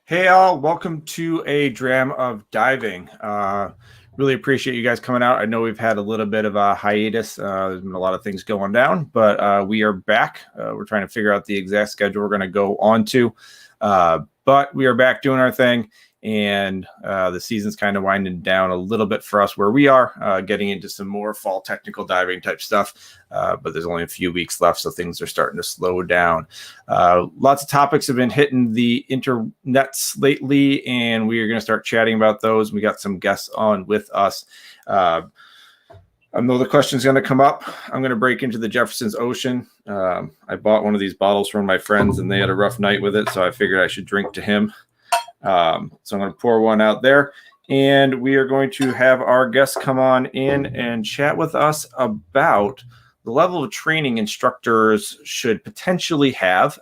Hey all, welcome to a dram of diving. Really appreciate you guys coming out. I know we've had a little bit of a hiatus. There's been a lot of things going down, but we are back. We're trying to figure out the exact schedule we're going to go on to. But we are back doing our thing, and the season's kind of winding down a little bit for us where we are, getting into some more fall technical diving type stuff. But there's only a few weeks left, so things are starting to slow down. Lots of topics have been hitting the internets lately, and we are going to start chatting about those. We got some guests on with us. I know the question is going to come up. I'm going to break into the Jefferson's Ocean. I bought one of these bottles from my friends, and they had a rough night with it, so I figured I should drink to him. So I'm going to pour one out there, and we are going to have our guests come on in and chat with us about the level of training instructors should potentially have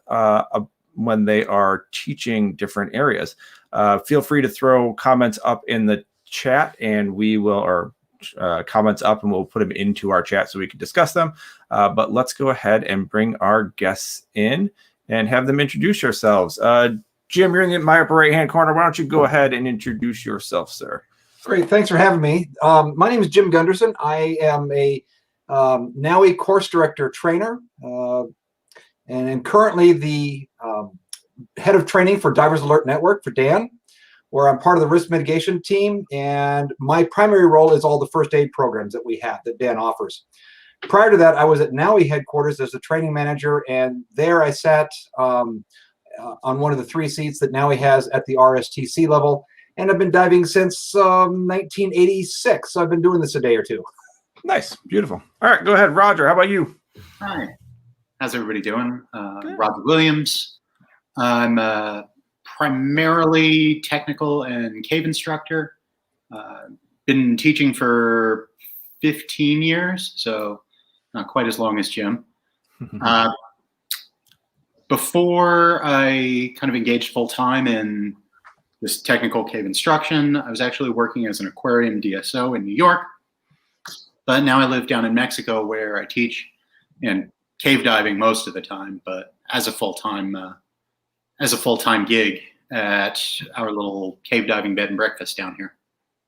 when they are teaching different areas. Feel free to throw comments up in the chat, and we will, or comments up, and we'll put them into our chat so we can discuss them. But let's go ahead and bring our guests in and have them introduce yourselves. Jim, you're in my upper right-hand corner. Why don't you go ahead and introduce yourself, sir? Great. Thanks for having me. My name is Jim Gunderson. I am now a course director trainer, and am currently the head of training for Divers Alert Network for Dan, where I'm part of the risk mitigation team, and my primary role is all the first aid programs that we have that Dan offers. Prior to that, I was at NAUI headquarters as a training manager, and there I sat on one of the 3 seats that NAUI has at the RSTC level, and I've been diving since 1986. So I've been doing this a day or two. Nice. Beautiful. All right, go ahead. Roger, how about you? Hi. How's everybody doing? Roger Williams. I'm primarily technical and cave instructor. Been teaching for 15 years, so not quite as long as Jim. Before I kind of engaged full-time in this technical cave instruction, I was actually working as an aquarium DSO in New York. But now I live down in Mexico, where I teach and cave diving most of the time, but as a full-time gig at our little cave diving bed and breakfast down here.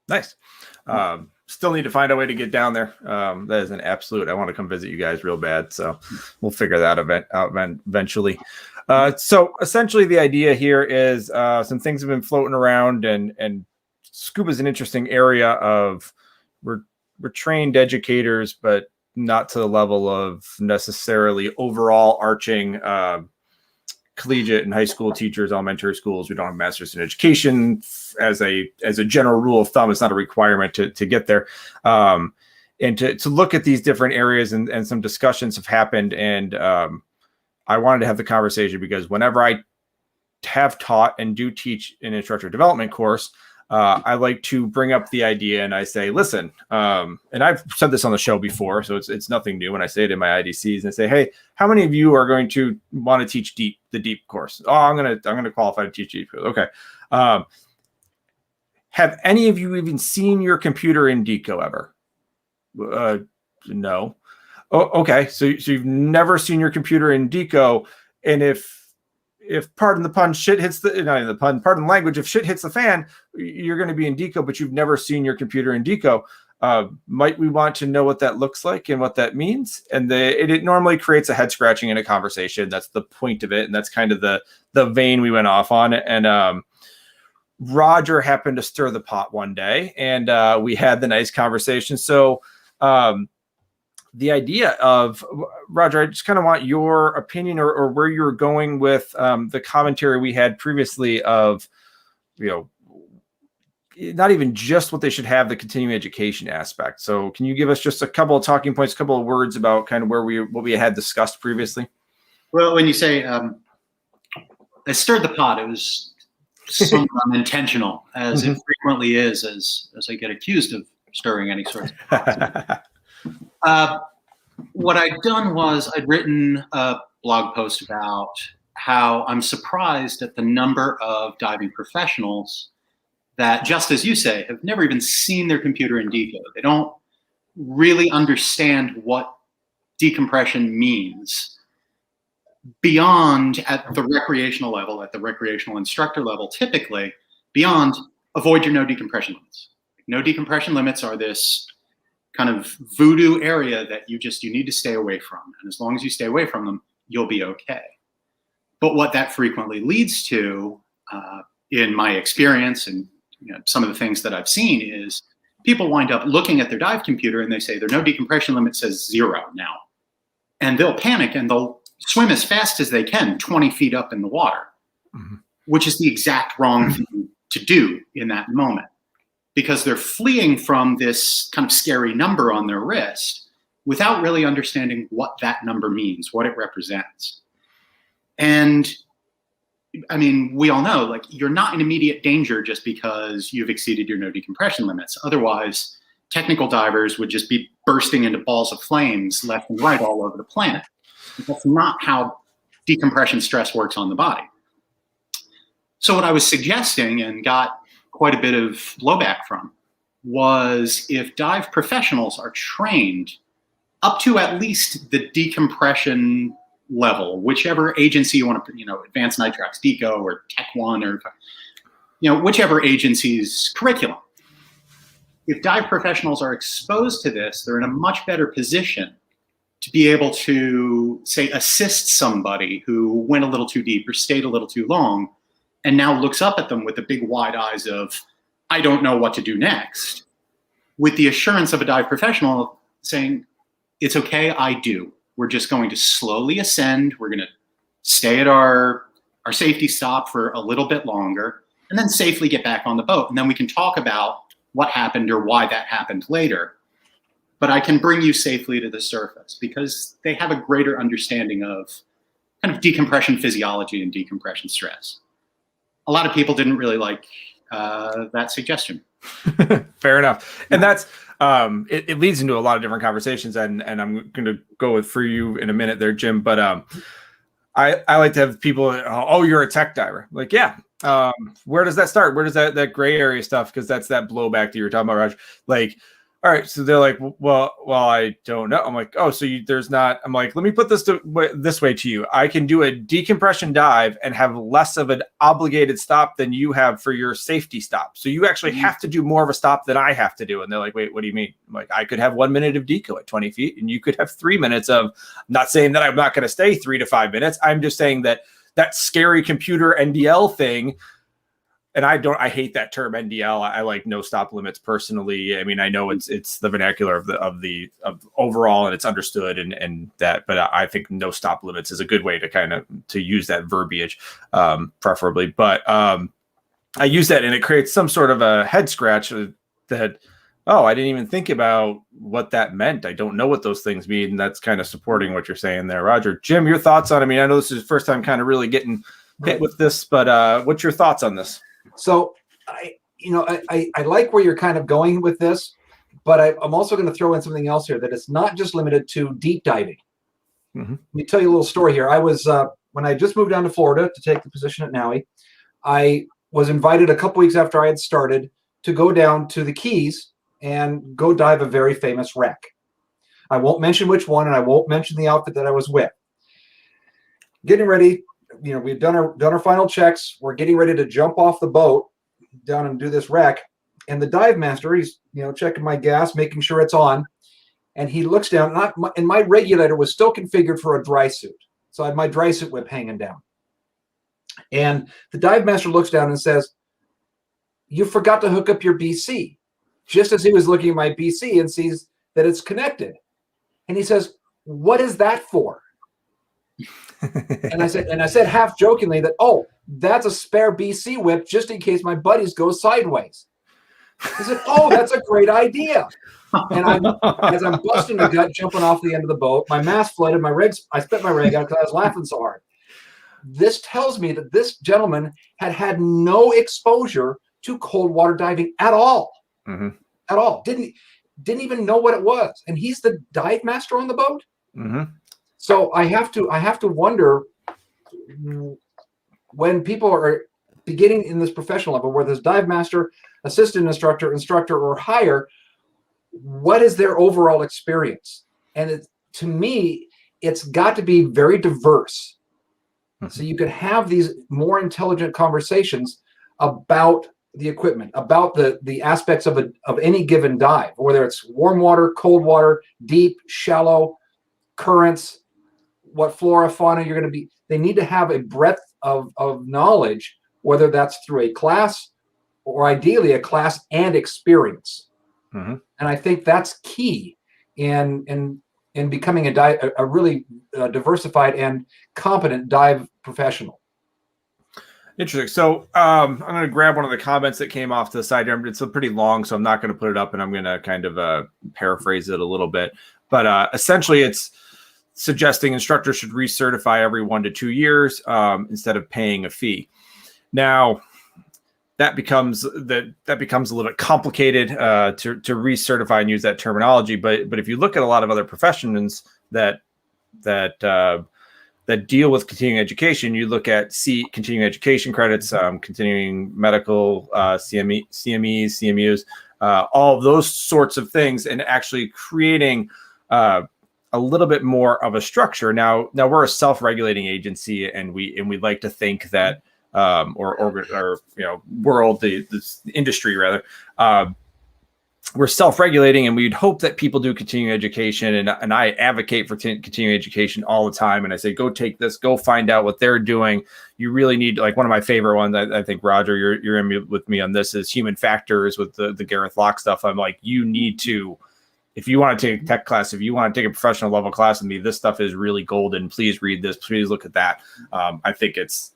Nice. Still need to find a way to get down there. That is an absolute. I want to come visit you guys real bad, so we'll figure that out eventually. So essentially, the idea here is some things have been floating around, and scuba is an interesting area of we're trained educators, but not to the level of necessarily overall arching collegiate and high school teachers, elementary schools. We don't have masters in education as a general rule of thumb. It's not a requirement to get there. And to look at these different areas, and some discussions have happened. And I wanted to have the conversation because whenever I have taught and do teach an instructor development course, I like to bring up the idea, and I say, listen, and I've said this on the show before, so it's nothing new when I say it in my IDCs, and I say, hey, how many of you are going to want to teach the deep course? Oh, I'm gonna qualify to teach deep. Okay. Have any of you even seen your computer in Deco ever? No. Oh, okay. So you've never seen your computer in Deco, and if pardon the pun, shit hits the, not the pun, pardon the language, if shit hits the fan, you're going to be in Deco, but you've never seen your computer in Deco. Might we want to know what that looks like and what that means? And it normally creates a head scratching in a conversation. That's the point of it. And that's kind of the vein we went off on. And Roger happened to stir the pot one day, and we had the nice conversation. So the idea of, Roger, I just kind of want your opinion or where you're going with the commentary we had previously of, not even just what they should have, the continuing education aspect. So can you give us just a couple of talking points, a couple of words about kind of what we had discussed previously? Well, when you say I stirred the pot, it was somewhat unintentional, as it frequently is, as I get accused of stirring any sort of pot. What I'd done was I'd written a blog post about how I'm surprised at the number of diving professionals that, just as you say, have never even seen their computer in Deco. They don't really understand what decompression means. beyond at the recreational level, at the recreational instructor level, typically beyond, avoid your no decompression limits. No decompression limits are this kind of voodoo area that you need to stay away from. And as long as you stay away from them, you'll be okay. But what that frequently leads to, in my experience and some of the things that I've seen, is people wind up looking at their dive computer and they say their no decompression limit says 0 now. And they'll panic and they'll swim as fast as they can 20 feet up in the water, which is the exact wrong thing to do in that moment, because they're fleeing from this kind of scary number on their wrist without really understanding what that number means, what it represents. And I mean, we all know, like, you're not in immediate danger just because you've exceeded your no decompression limits. Otherwise, technical divers would just be bursting into balls of flames left and right all over the planet. That's not how decompression stress works on the body. So what I was suggesting, and got quite a bit of blowback from, was if dive professionals are trained up to at least the decompression level, whichever agency you want to, Advanced Nitrox, DECO, or Tech One, or whichever agency's curriculum. If dive professionals are exposed to this, they're in a much better position to be able to, say, assist somebody who went a little too deep or stayed a little too long, and now looks up at them with the big wide eyes of, I don't know what to do next, with the assurance of a dive professional saying, it's okay, I do. We're just going to slowly ascend. We're going to stay at our safety stop for a little bit longer, and then safely get back on the boat. And then we can talk about what happened or why that happened later. But I can bring you safely to the surface, because they have a greater understanding of kind of decompression physiology and decompression stress. A lot of people didn't really like that suggestion. Fair enough. And that's, it leads into a lot of different conversations, and I'm going to go with for you in a minute there, Jim. But I like to have people, oh, you're a tech diver. Like, yeah. Where does that start? Where does that gray area stuff? Because that's that blowback that you were talking about, Raj. Like, all right, so they're like, well, I don't know. I'm like, oh, so there's not. I'm like, let me put this way to you. I can do a decompression dive and have less of an obligated stop than you have for your safety stop. So you actually have to do more of a stop than I have to do. And they're like, wait, what do you mean? I'm like, I could have 1 minute of deco at 20 feet, and you could have 3 minutes of. I'm not saying that I'm not going to stay 3 to 5 minutes. I'm just saying that scary computer NDL thing. And I hate that term NDL. I like no stop limits personally. I mean, I know it's the vernacular of overall, and it's understood and that, but I think no stop limits is a good way to use that verbiage, preferably. But I use that, and it creates some sort of a head scratch that, oh, I didn't even think about what that meant. I don't know what those things mean. And that's kind of supporting what you're saying there, Roger. Jim, your thoughts on? I mean, I know this is the first time kind of really getting hit with this, but what's your thoughts on this? So I like where you're kind of going with this, but I'm also going to throw in something else here, that it's not just limited to deep diving. Let me tell you a little story here. I was, when I just moved down to Florida to take the position at NAUI, I was invited a couple weeks after I had started to go down to the Keys and go dive a very famous wreck. I won't mention which one, and I won't mention the outfit that I was with. Getting ready. We've done our final checks. We're getting ready to jump off the boat down and do this wreck. And the dive master, he's checking my gas, making sure it's on. And he looks down, and my regulator was still configured for a dry suit. So I had my dry suit whip hanging down. And the dive master looks down and says, "You forgot to hook up your BC." Just as he was looking at my BC and sees that it's connected. And he says, "What is that for?" and I said half jokingly that, "Oh, that's a spare BC whip just in case my buddies go sideways." He said, "Oh, that's a great idea." And as I'm busting the gut, jumping off the end of the boat, my mask flooded, I spit my rag out because I was laughing so hard. This tells me that this gentleman had no exposure to cold water diving at all. At all. Didn't even know what it was. And he's the dive master on the boat. So I have to wonder, when people are beginning in this professional level, whether it's dive master, assistant instructor, or higher, what is their overall experience? And to me, it's got to be very diverse. So you can have these more intelligent conversations about the equipment, about the aspects of any given dive, whether it's warm water, cold water, deep, shallow, currents, what flora, fauna you're going to be. They need to have a breadth of knowledge, whether that's through a class or ideally a class and experience. And I think that's key in becoming a really diversified and competent dive professional. Interesting. So I'm going to grab one of the comments that came off to the side here. It's pretty long, so I'm not going to put it up, and I'm going to kind of paraphrase it a little bit. But essentially, it's suggesting instructors should recertify every 1 to 2 years instead of paying a fee. Now, that becomes a little bit complicated to recertify and use that terminology. But if you look at a lot of other professions that deal with continuing education, you look at continuing education credits, continuing medical, CMEs, CMUs, all of those sorts of things, and actually creating a little bit more of a structure. Now we're a self-regulating agency, and we like to think that or world, the industry rather, we're self-regulating, and we'd hope that people do continuing education. And I advocate for continuing education all the time. And I say, go take this, go find out what they're doing. You really need, like, one of my favorite ones, I think, Roger, you're in with me on this, is human factors with the Gareth Locke stuff. I'm like, you need to, if you want to take a tech class, if you want to take a professional level class with me, this stuff is really golden. Please read this. Please look at that. I think it's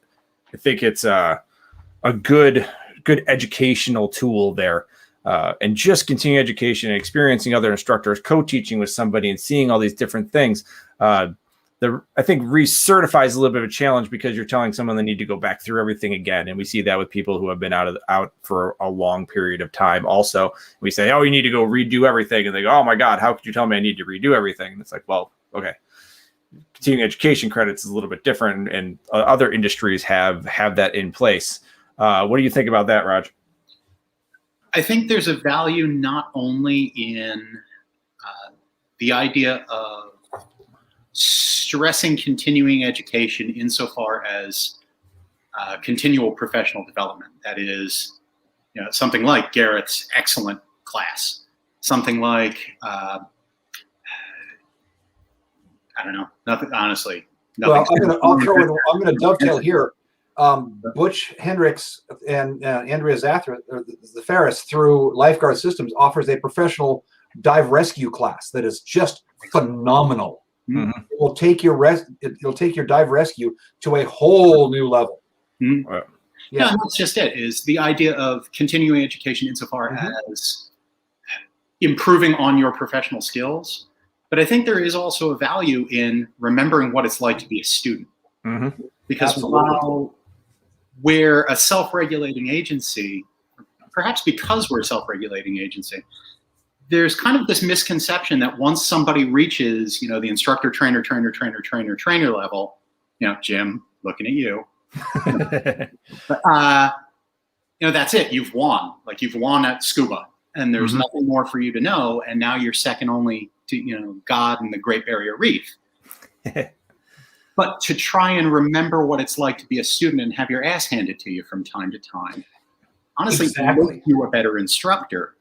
a good educational tool there. And just continuing education and experiencing other instructors, co-teaching with somebody and seeing all these different things, I think recertify a little bit of a challenge, because you're telling someone they need to go back through everything again. And we see that with people who have been out for a long period of time. Also, we say, oh, you need to go redo everything. And they go, oh my God, how could you tell me I need to redo everything? And it's like, well, okay. Continuing education credits is a little bit different, and other industries have that in place. What do you think about that, Raj? I think there's a value not only in the idea of stressing continuing education insofar as continual professional development. That is, something like Garrett's excellent class, something like I don't know, nothing. Honestly, nothing. Well, I'm going to dovetail here. Butch Hendricks and Andrea Zafaris through Lifeguard Systems offers a professional dive rescue class that is just phenomenal. Mm-hmm. It will take it'll take your dive rescue to a whole new level. Mm-hmm. Wow. Yeah, and that's just it. Is the idea of continuing education insofar as improving on your professional skills. But I think there is also a value in remembering what it's like to be a student. Mm-hmm. Because while we're a self-regulating agency, perhaps because we're a self-regulating agency, there's kind of this misconception that once somebody reaches, the instructor, trainer level, Jim, looking at you, that's it. You've won. Like, you've won at scuba, and there's nothing more for you to know. And now you're second only to, God and the Great Barrier Reef. But to try and remember what it's like to be a student and have your ass handed to you from time to time, honestly, makes you a better instructor.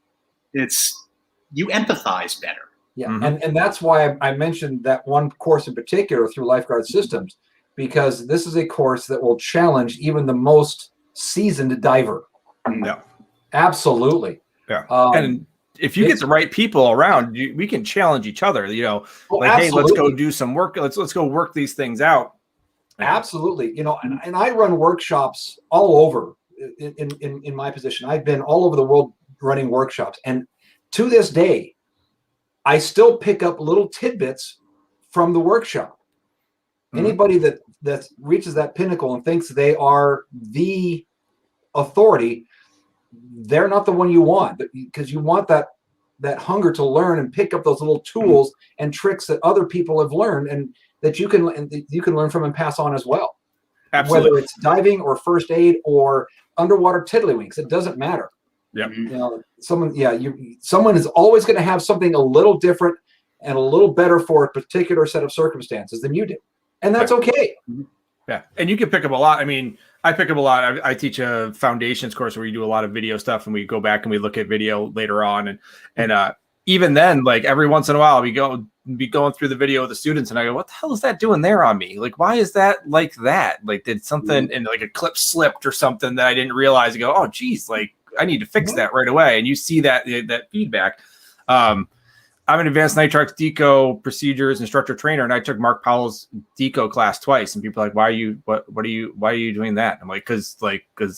You empathize better. Yeah, and that's why I mentioned that one course in particular through Lifeguard Systems, because this is a course that will challenge even the most seasoned diver. Yeah, absolutely. Yeah, and if you get the right people around, we can challenge each other. Hey, let's go do some work. Let's go work these things out. Absolutely. And I run workshops all over in my position. I've been all over the world running workshops, and to this day, I still pick up little tidbits from the workshop. Anybody that reaches that pinnacle and thinks they are the authority, they're not the one you want, because you want that hunger to learn and pick up those little tools and tricks that other people have learned and that you can learn from and pass on as well. Absolutely. Whether it's diving or first aid or underwater tiddlywinks, it doesn't matter. Yeah. Someone is always going to have something a little different and a little better for a particular set of circumstances than you do, and that's okay. Yeah, and you can pick up a lot. I mean, I pick up a lot. I teach a foundations course where we do a lot of video stuff, and we go back and we look at video later on, and even then, like every once in a while, we be going through the video with the students, and I go, "What the hell is that doing there on me? Like, why is that like that? Like, did something and like a clip slipped or something that I didn't realize?" I go, "Oh, geez, like I need to fix that right away." And you see that feedback. I'm an advanced nitrox deco procedures instructor trainer, and I took Mark Powell's deco class twice. And people are like, why are you doing that? I'm like, because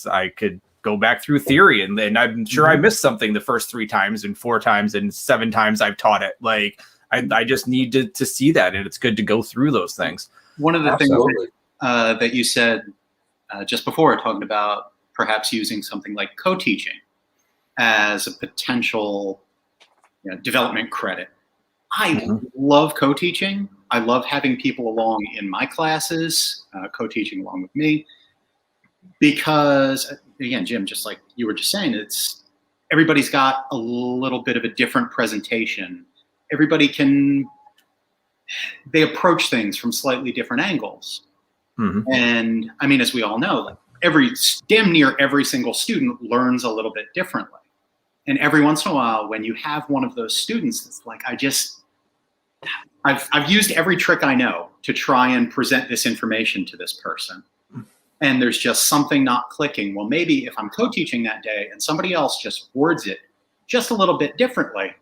I could go back through theory, and I'm sure I missed something the first 3 times and 4 times and 7 times I've taught it. Like I just need to see that, and it's good to go through those things. One of the things that you said just before, talking about perhaps using something like co-teaching as a potential development credit. I love co-teaching. I love having people along in my classes, co-teaching along with me, because again, Jim, just like you were just saying, everybody's got a little bit of a different presentation. They approach things from slightly different angles. And I mean, as we all know, like damn near every single student learns a little bit differently. And every once in a while, when you have one of those students that's like, I've used every trick I know to try and present this information to this person, and there's just something not clicking. Well, maybe if I'm co-teaching that day and somebody else just words it just a little bit differently,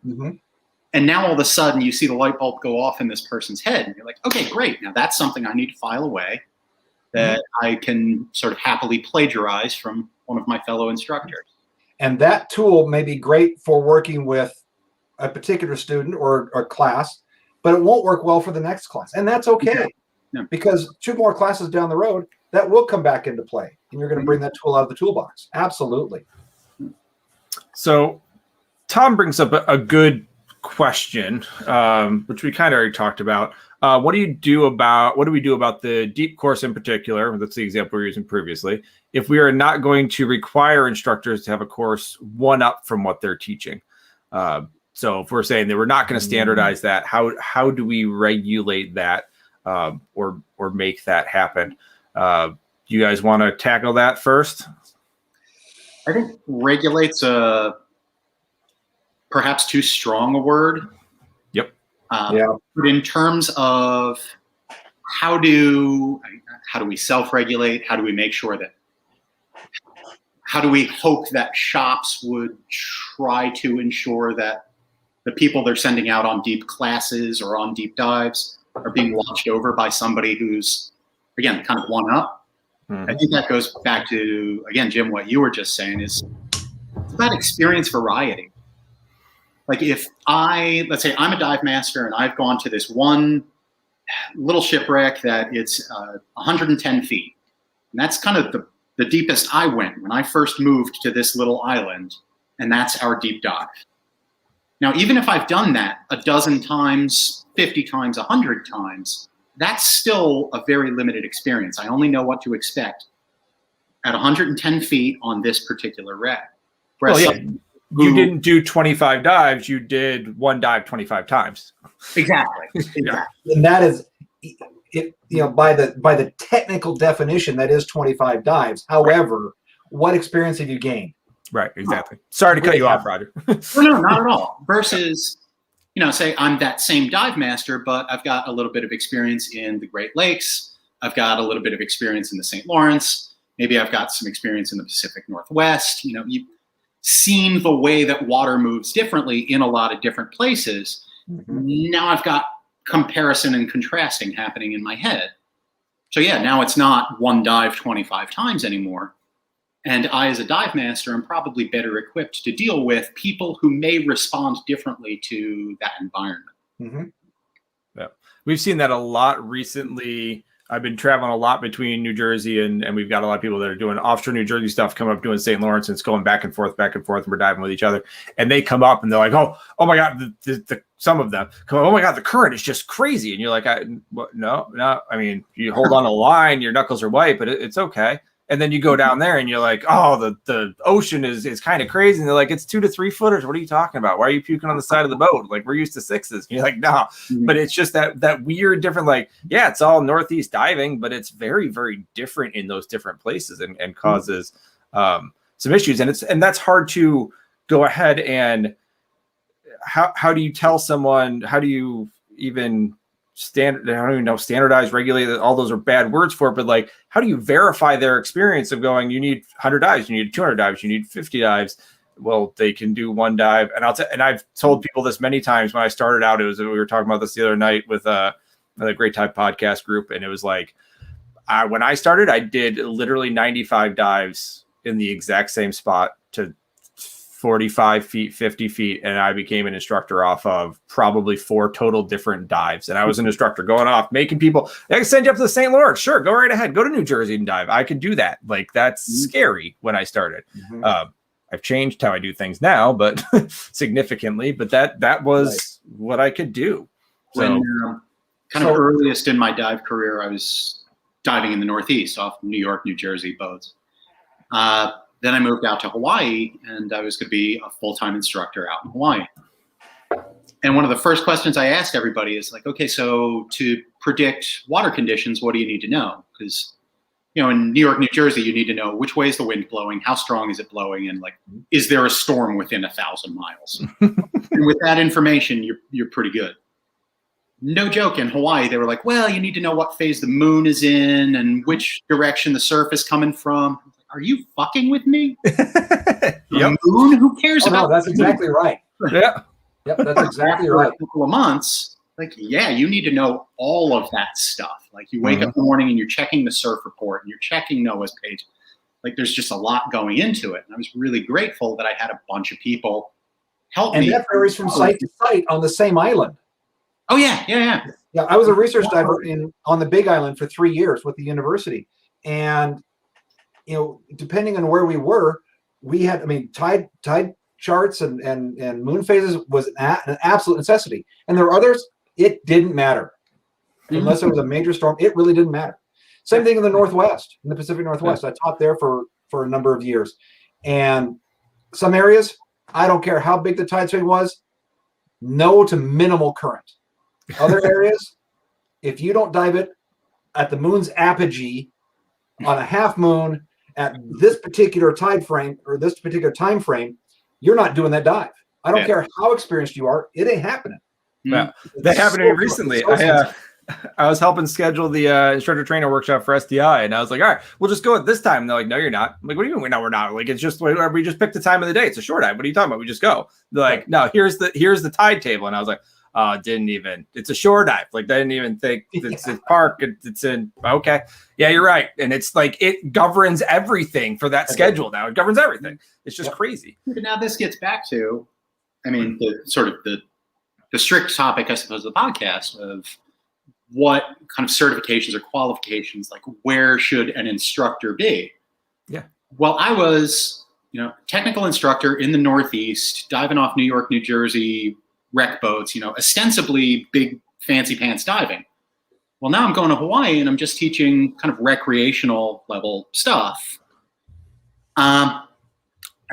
and now all of a sudden you see the light bulb go off in this person's head, and you're like, okay, great. Now that's something I need to file away that I can sort of happily plagiarize from one of my fellow instructors. And that tool may be great for working with a particular student or a class, but it won't work well for the next class. And that's okay, because 2 more classes down the road, that will come back into play. And you're going to bring that tool out of the toolbox. Absolutely. So Tom brings up a good question, which we kind of already talked about. What do we do about the deep course in particular? That's the example we were using previously. If we are not going to require instructors to have a course one up from what they're teaching. So if we're saying that we're not going to standardize that, how do we regulate that or make that happen? You guys want to tackle that first? I think regulate's perhaps too strong a word. Yep. But in terms of how do we self-regulate? How do we make sure that? How do we hope that shops would try to ensure that the people they're sending out on deep classes or on deep dives are being watched over by somebody who's, again, kind of one up? I think that goes back to, again, Jim, what you were just saying is it's about experience variety. Like let's say I'm a dive master and I've gone to this one little shipwreck that it's 110 feet. And that's kind of the deepest I went when I first moved to this little island, and that's our deep dive. Now, even if I've done that a dozen times, 50 times, 100 times, that's still a very limited experience. I only know what to expect at 110 feet on this particular wreck. Well, yeah. You didn't do 25 dives. You did one dive 25 times. Exactly. Yeah. And that is, by the technical definition, that is 25 dives. However, what experience have you gained? Right. Exactly. Sorry to cut you off, Roger. No, not at all. Versus, say I'm that same dive master, but I've got a little bit of experience in the Great Lakes. I've got a little bit of experience in the St. Lawrence. Maybe I've got some experience in the Pacific Northwest. You've seen the way that water moves differently in a lot of different places. Now I've got comparison and contrasting happening in my head. So yeah, now it's not one dive 25 times anymore. And I, as a dive master, am probably better equipped to deal with people who may respond differently to that environment. Yeah, we've seen that a lot recently. I've been traveling a lot between New Jersey and we've got a lot of people that are doing offshore New Jersey stuff, come up doing St. Lawrence, and it's going back and forth, and we're diving with each other. And they come up and they're like, oh my God, some of them come up, oh my God, the current is just crazy. And you're like, no. I mean, you hold on a line, your knuckles are white, but it's okay. And then you go down there and you're like, oh, the ocean is kind of crazy. And they're like, it's 2 to 3 footers. What are you talking about? Why are you puking on the side of the boat? Like, we're used to 6s. And you're like, no. But it's just that weird different, like, yeah, it's all Northeast diving, but it's very, very different in those different places and causes some issues. And that's hard to go ahead and how do you tell someone, how do you even I don't even know, standardize, regulate, all those are bad words for it, but like, how do you verify their experience of going, you need 100 dives, you need 200 dives, you need 50 dives? Well, they can do 1 dive. And I've told people this many times. When I started out, we were talking about this the other night with another Great Dive podcast group. And it was like, when I started, I did literally 95 dives in the exact same spot to 45 feet, 50 feet. And I became an instructor off of probably 4 total different dives. And I was an instructor going off, making people, I can send you up to the St. Lawrence. Sure. Go right ahead. Go to New Jersey and dive. I could do that. Like, that's scary when I started. I've changed how I do things now, but significantly, but that was what I could do. So When of earliest in my dive career, I was diving in the Northeast off New York, New Jersey boats. Then I moved out to Hawaii, and I was going to be a full-time instructor out in Hawaii. And one of the first questions I asked everybody is like, okay, so to predict water conditions, what do you need to know? Because, in New York, New Jersey, you need to know which way is the wind blowing, how strong is it blowing, and like, is there a storm within 1,000 miles? And with that information, you're pretty good. No joke, in Hawaii, they were like, well, you need to know what phase the moon is in and which direction the surf is coming from. Are you fucking with me? Yep. Moon? Who cares about? No, that's exactly right. Yeah. Yep, that's exactly After right. a couple of months, like, yeah, you need to know all of that stuff. Like, you wake up in the morning and you're checking the surf report and you're checking NOAA's page. Like, there's just a lot going into it. And I was really grateful that I had a bunch of people help me. And that varies from site to site on the same island. Oh yeah. Yeah, I was a research diver on the Big Island for 3 years with the university, and depending on where we were, we had, tide charts and moon phases was an absolute necessity. And there were others, it didn't matter. Unless there was a major storm, it really didn't matter. Same thing in the Northwest, in the Pacific Northwest. I taught there for a number of years. And some areas, I don't care how big the tide swing was, no to minimal current. Other areas, if you don't dive it at the moon's apogee on a half moon at this particular tide frame or this particular time frame, you're not doing that dive. I don't care how experienced you are, it ain't happening. Yeah, that happened to me recently. I was helping schedule the instructor trainer workshop for SDI, and I was like, all right, we'll just go at this time. And they're like, no, you're not. I'm like, what do you mean? No, we're not. Like, it's just, we just picked the time of the day. It's a short dive. What are you talking about? We just go. They're like, no, here's the tide table. And I was like, it's a shore dive. Like, I didn't even think it's a park. It's in, okay. Yeah, you're right. And it's like, it governs everything for that schedule now. It governs everything. It's just crazy. But now this gets back to, the sort of the strict topic, I suppose, of the podcast of what kind of certifications or qualifications, like, where should an instructor be? Yeah. Well, I was, technical instructor in the Northeast, diving off New York, New Jersey, wreck boats, ostensibly big fancy pants diving. Well, now I'm going to Hawaii and I'm just teaching kind of recreational level stuff. And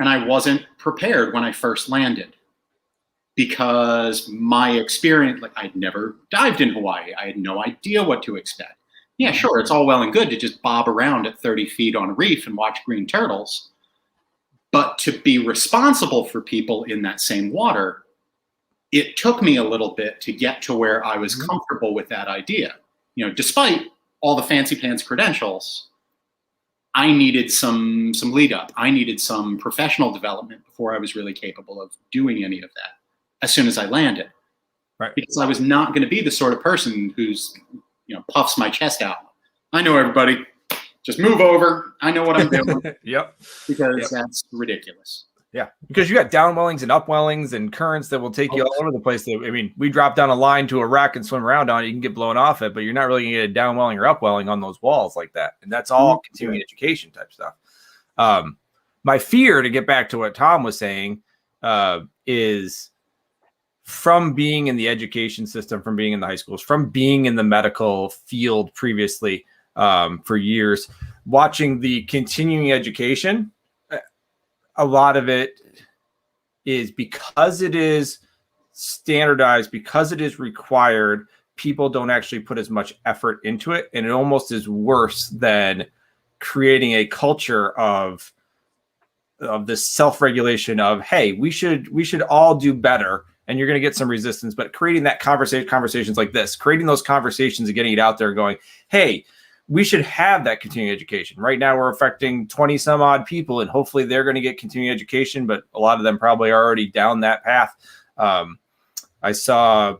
I wasn't prepared when I first landed because my experience, like, I'd never dived in Hawaii. I had no idea what to expect. Yeah, sure, it's all well and good to just bob around at 30 feet on a reef and watch green turtles. But to be responsible for people in that same water, it took me a little bit to get to where I was comfortable with that idea. Despite all the fancy pants credentials, I needed some lead up. I needed some professional development before I was really capable of doing any of that as soon as I landed. Right. Because I was not going to be the sort of person who's, puffs my chest out. I know everybody. Just move over. I know what I'm doing. Yep. Because that's ridiculous. Yeah, because you got downwellings and upwellings and currents that will take you all over the place. We drop down a line to a wreck and swim around on it. You can get blown off it, but you're not really going to get a downwelling or upwelling on those walls like that. And that's all continuing education type stuff. My fear, to get back to what Tom was saying, is from being in the education system, from being in the high schools, from being in the medical field previously, for years. Watching the continuing education, a lot of it is because it is standardized, because it is required, people don't actually put as much effort into it. And it almost is worse than creating a culture of this self-regulation of, hey, we should all do better. And you're going to get some resistance, but creating that conversations like this, creating those conversations and getting it out there going, hey, we should have that continuing education. Right now we're affecting 20 some odd people, and hopefully they're going to get continuing education, but a lot of them probably are already down that path. I saw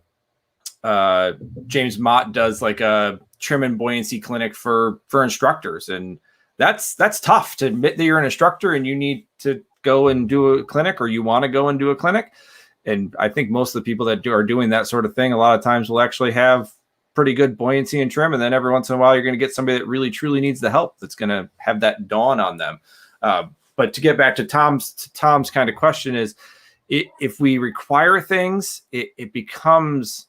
James Mott does like a trim and buoyancy clinic for instructors. And that's tough to admit that you're an instructor and you need to go and do a clinic, or you want to go and do a clinic. And I think most of the people that are doing that sort of thing, a lot of times will actually have pretty good buoyancy and trim. And then every once in a while, you're going to get somebody that really, truly needs the help that's going to have that dawn on them. But to get back to Tom's kind of question is, if we require things, it becomes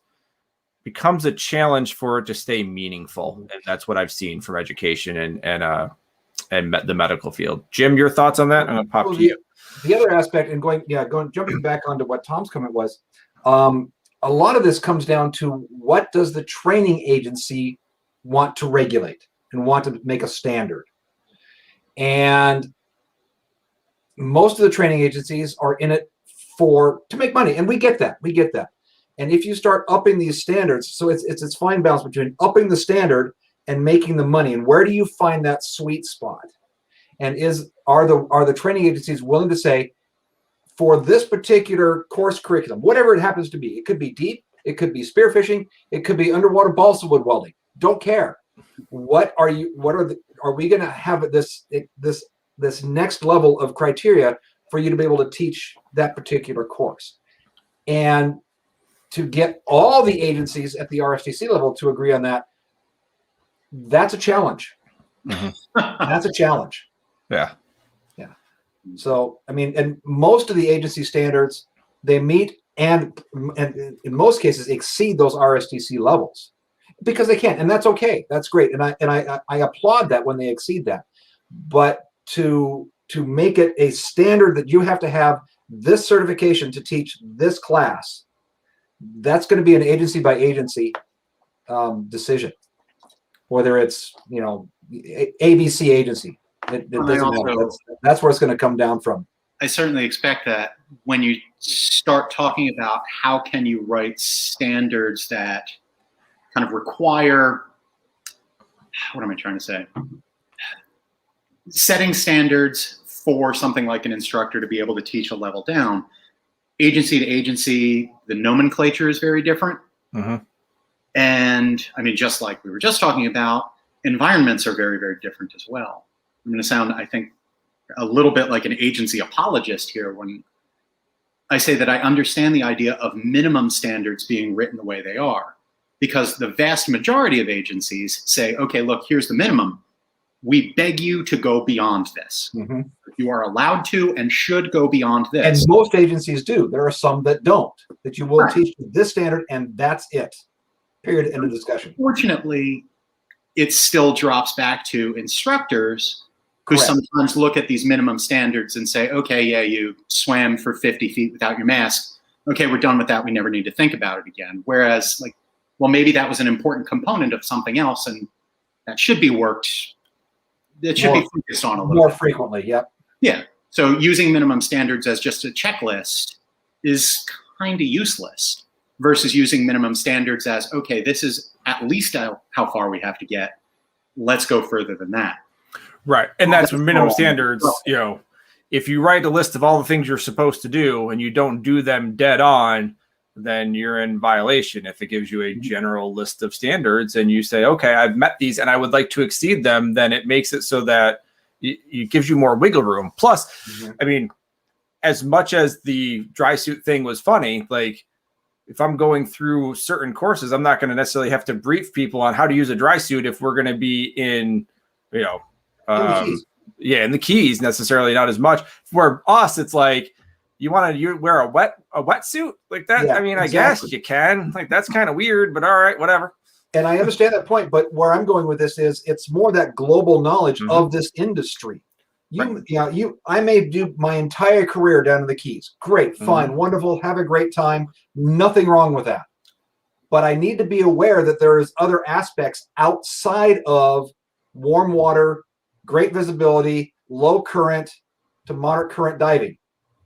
a challenge for it to stay meaningful. And that's what I've seen from education and the medical field. Jim, your thoughts on that? I'm going to pop to you. The other aspect, and jumping back onto what Tom's comment was, a lot of this comes down to what does the training agency want to regulate and want to make a standard. And most of the training agencies are in it to make money, and we get that. And if you start upping these standards, so it's fine balance between upping the standard and making the money. And where do you find that sweet spot? And are the training agencies willing to say, for this particular course curriculum, whatever it happens to be, it could be deep, it could be spearfishing, it could be underwater balsa wood welding, don't care. Are we going to have this next level of criteria for you to be able to teach that particular course? And to get all the agencies at the RSTC level to agree on that, that's a challenge. Mm-hmm. That's a challenge. Yeah. So, I mean, and most of the agency standards, they meet and in most cases exceed those RSTC levels because they can, and that's okay. That's great. And I applaud that when they exceed that. But to make it a standard that you have to have this certification to teach this class, that's going to be an agency by agency decision, whether it's, ABC agency. It doesn't matter. That's where it's going to come down from. I certainly expect that when you start talking about how can you write standards that kind of require, what am I trying to say? Setting standards for something like an instructor to be able to teach a level down, agency to agency, the nomenclature is very different. Mm-hmm. And I mean, just like we were just talking about, environments are very, very different as well. I'm going to sound, I think, a little bit like an agency apologist here when I say that I understand the idea of minimum standards being written the way they are, because the vast majority of agencies say, okay, look, here's the minimum. We beg you to go beyond this. Mm-hmm. You are allowed to and should go beyond this. And most agencies do. There are some that don't, that you will Right. teach this standard and that's it. Period. End of discussion. Fortunately, it still drops back to instructors who Correct. sometimes look at these minimum standards and say, okay, yeah, you swam for 50 feet without your mask. Okay, we're done with that. We never need to think about it again. Whereas, like, well, maybe that was an important component of something else, and that should be worked. That should be focused on a little More bit. frequently, yep. Yeah. So using minimum standards as just a checklist is kind of useless versus using minimum standards as, okay, this is at least how far we have to get. Let's go further than that. Right. And that's when minimum standards, if you write a list of all the things you're supposed to do and you don't do them dead on, then you're in violation. If it gives you a general list of standards and you say, okay, I've met these and I would like to exceed them, then it makes it so that it gives you more wiggle room. Plus, I mean, as much as the dry suit thing was funny, like if I'm going through certain courses, I'm not going to necessarily have to brief people on how to use a dry suit if we're going to be in, in the Keys necessarily, not as much. For us, it's like, you want to wear a wetsuit like that? Yeah, I mean, exactly. I guess you can. Like, that's kind of weird, but all right, whatever. And I understand that point, but where I'm going with this is it's more that global knowledge Mhm. of this industry. Right. I may do my entire career down in the Keys. Great, fine, Mhm. wonderful, have a great time. Nothing wrong with that. But I need to be aware that there is other aspects outside of warm water, great visibility, low current to moderate current diving,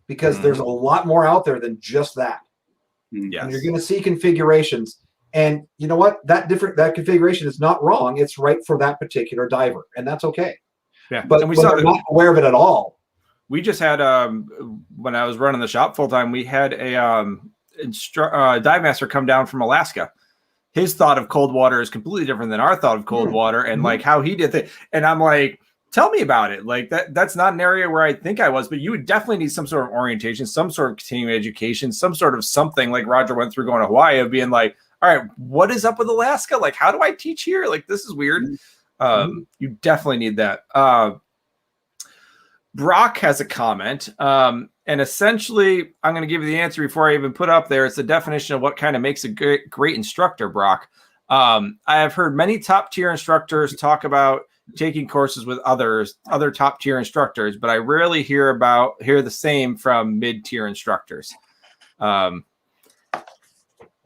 because there's a Mhm. lot more out there than just that. Mm. And you're Yes. going to see configurations. And you know what? That configuration is not wrong. It's right for that particular diver, and that's okay. Yeah. But And we when saw they're that. not aware of it at all, We just had when I was running the shop full time, we had a dive master come down from Alaska. His thought of cold water is completely different than our thought of cold water, and Mhm. like how he did it. And I'm like, tell me about it. Like that's not an area where I think I was, but you would definitely need some sort of orientation, some sort of continuing education, some sort of something like Roger went through going to Hawaii of being like, all right, what is up with Alaska? Like, how do I teach here? Like, this is weird. Mhm. You definitely need that. Brock has a comment. And essentially, I'm going to give you the answer before I even put up there. It's the definition of what kind of makes a great instructor, Brock. I have heard many top tier instructors talk about taking courses with other top tier instructors, but I rarely hear the same from mid tier instructors.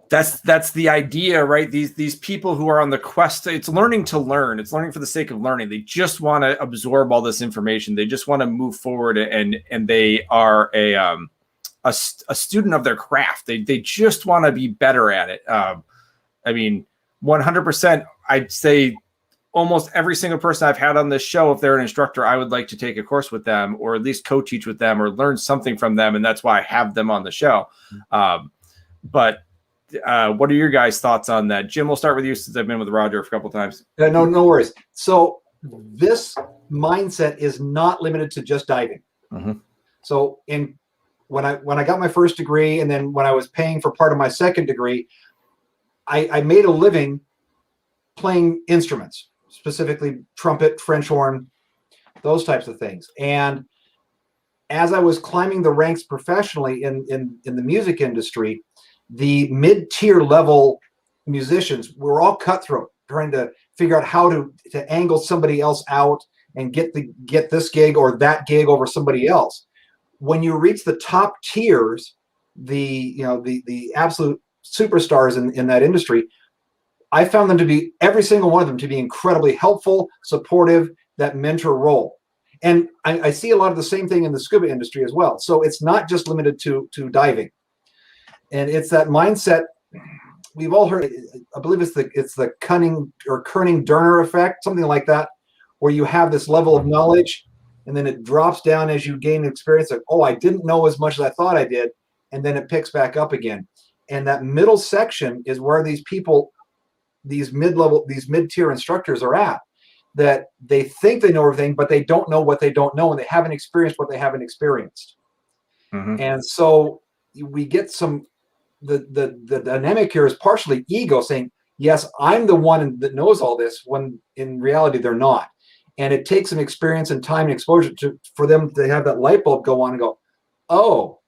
That's the idea, right? These people who are on the quest, it's learning to learn. It's learning for the sake of learning. They just want to absorb all this information. They just want to move forward, and they are a student of their craft. They just want to be better at it. I mean, 100%. I'd say almost every single person I've had on this show, if they're an instructor, I would like to take a course with them, or at least co-teach with them, or learn something from them, and that's why I have them on the show. But what are your guys' thoughts on that? Jim, we'll start with you since I've been with Roger a couple times. no worries. So this mindset is not limited to just diving. Mm-hmm. So when I got my first degree, and then when I was paying for part of my second degree, I made a living playing instruments, specifically trumpet, French horn, those types of things. And as I was climbing the ranks professionally in the music industry, the mid-tier level musicians were all cutthroat, trying to figure out how to angle somebody else out and get this gig or that gig over somebody else. When you reach the top tiers, the absolute superstars in that industry, I found them to be, every single one of them, to be incredibly helpful, supportive, that mentor role. And I see a lot of the same thing in the scuba industry as well. So it's not just limited to diving. And it's that mindset. We've all heard, I believe it's the Kerning-Durner effect, something like that, where you have this level of knowledge and then it drops down as you gain experience. Like, oh, I didn't know as much as I thought I did. And then it picks back up again. And that middle section is where these people, these mid-tier instructors are at, that they think they know everything, but they don't know what they don't know, and they haven't experienced what they haven't experienced. Mm-hmm. And so we get the dynamic here is partially ego saying, yes, I'm the one that knows all this, when in reality they're not. And it takes some experience and time and exposure for them to have that light bulb go on and go, oh,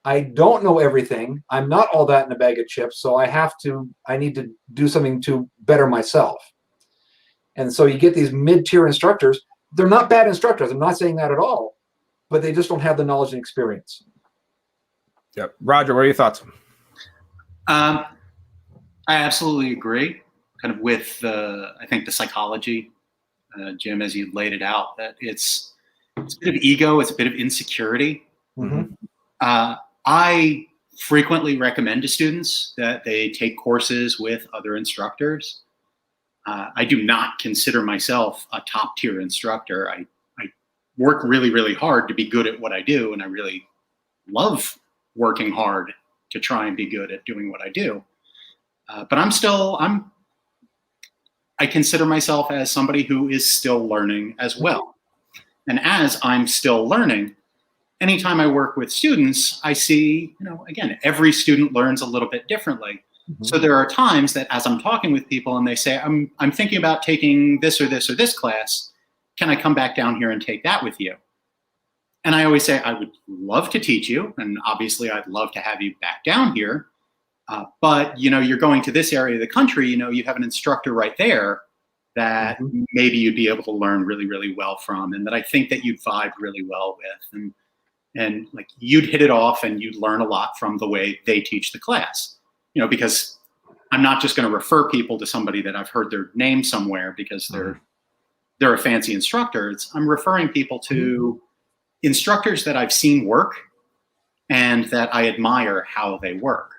I don't know everything. I'm not all that in a bag of chips. So I need to do something to better myself. And so you get these mid-tier instructors. They're not bad instructors. I'm not saying that at all, but they just don't have the knowledge and experience. Yep. Roger, what are your thoughts? I absolutely agree, kind of with I think the psychology, Jim, as you laid it out, that it's a bit of ego, it's a bit of insecurity. Mm-hmm. I frequently recommend to students that they take courses with other instructors. I do not consider myself a top tier instructor. I work really, really hard to be good at what I do, and I really love working hard to try and be good at doing what I do. But I consider myself as somebody who is still learning as well. And as I'm still learning, anytime I work with students, I see, again, every student learns a little bit differently. Mm-hmm. So there are times that as I'm talking with people and they say, I'm thinking about taking this or this or this class, can I come back down here and take that with you? And I always say, I would love to teach you. And obviously I'd love to have you back down here. But, you're going to this area of the country, you have an instructor right there that maybe you'd be able to learn really, really well from, and that I think that you'd vibe really well with. And like you'd hit it off and you'd learn a lot from the way they teach the class, because I'm not just going to refer people to somebody that I've heard their name somewhere because they're a fancy instructor. I'm referring people to instructors that I've seen work and that I admire how they work.